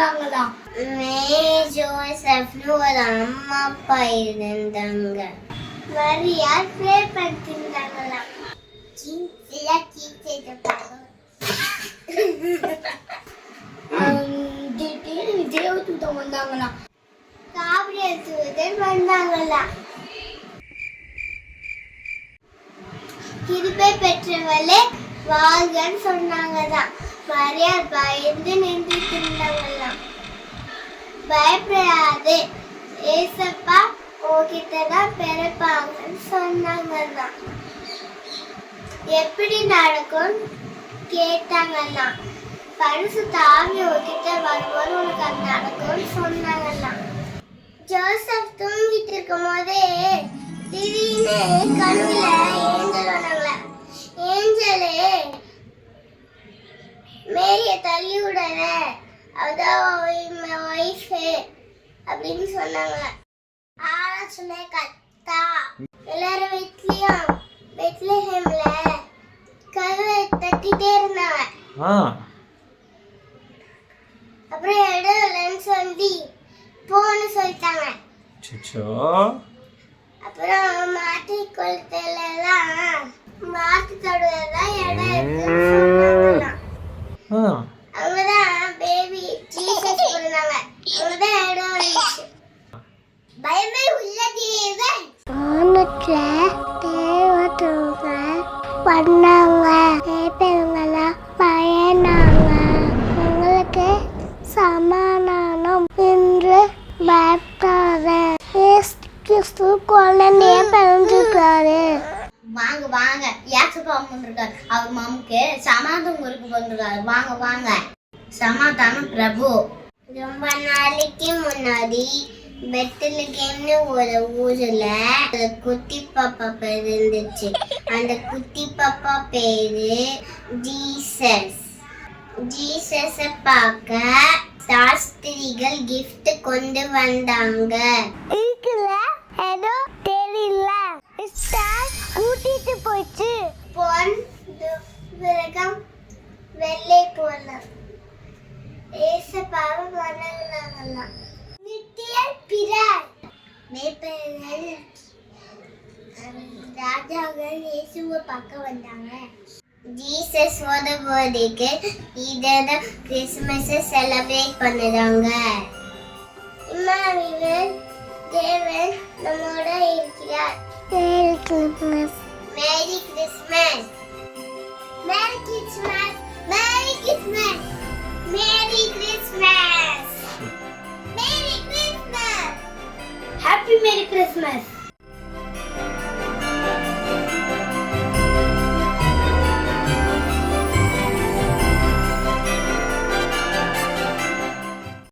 வந்தாங்களாம். ஜோசப்னு ஒரு அம்மா அப்பா இருந்தாங்க. மரியாள் ப்ரே பண்ணிருந்தாங்களாம். தேவதூதன் வந்தாங்களாம். காபிரியல் தூதன் வந்தாங்களாம். கிருபை பெற்றவளே வாழ்கன்னு சொன்னாங்கதான். மரியாள் பயந்து நின்றுட்டு இருந்தாங்களாம். பயப்படாது, ஏசப்பா உன்கிட்டதான் பிறப்பாங்கன்னு சொன்னாங்கதான். எப்படி நடக்கும் கேட்டாங்கன்னா, பரிசுத்த ஆவி உன்கிட்ட வரும்போது உனக்கு அது நடக்கும்னு சொன்னாங்கன்னா. ஜோசப் தூங்கிட்டு இருக்கும் போதே திடீர்னு கனவுல ஏஞ்சல் வந்தாங்களே. ஏஞ்சலே மேரிய தள்ளி விடற, அதான் ஒய்ஃபு அப்படின்னு சொன்னாங்க. ஆலோசனை கத்தா எல்லாரும் வீட்லயும் பெத்லஹேம்ல கதவை தட்டிட்டே இருந்தாங்க. அப்புறம் இடம் இல்லைன்னு சொல்லி போன்னு சொல்லிட்டாங்க. அப்புறம் மாட்டு கொளுத்தலாம் மாட்டு தொடுவதான் இடம் இருக்குன்னு சொன்னாங்களாம். அவங்கதான் பேபி ஜீசஸ் பிறந்தாங்க. அவங்கதான் இடம் இருந்துச்சு. பயமே உள்ளதே வானத்துல தேவதூதன் வந்தாங்க. பேருங்களா பயனாங்க. உங்களுக்கு சமாதானம் என்று பயப்படாத, கிறிஸ்து குழந்தைய பிறந்திருக்காரு. வாங்க வாங்க, ஏசப்பா வந்திருக்காரு. அவர் மாமுக்கு சமாதானம் இருக்கு வந்திருக்காரு. வாங்க வாங்க, சமாதானம் பிரபு. ரொம்ப நாளைக்கு முன்னாடி பெத்லகேம்னு ஒரு ஊர்ல ஒரு குட்டி பாப்பா பிறந்துச்சு. அந்த குட்டி பாப்பா பேரு ஜீசஸ். ஜீசஸ பார்க்க சாஸ்திரிகள் gift கொண்டு வந்தாங்க. ஏதோ தெரியல, கூட்டிட்டு போச்சு. பொன் விரகம் வெள்ளை போல ஏசப்பாவை வணங்குனாங்களாம். நித்திய பிராய் மேய்ப்பர்கள் ராஜாக்கள் இயேசுவை பார்க்க வந்தாங்க. ஜீசஸ் வரும்போதுக்கு இததான் கிறிஸ்மஸ் செலிப்ரேட் பண்ணுறாங்க. இம்மானுவேல் தேவன் நம்மோட இருக்கிறார். Merry Christmas, merry Christmas, merry Christmas, merry Christmas, merry Christmas, merry Christmas, happy merry Christmas.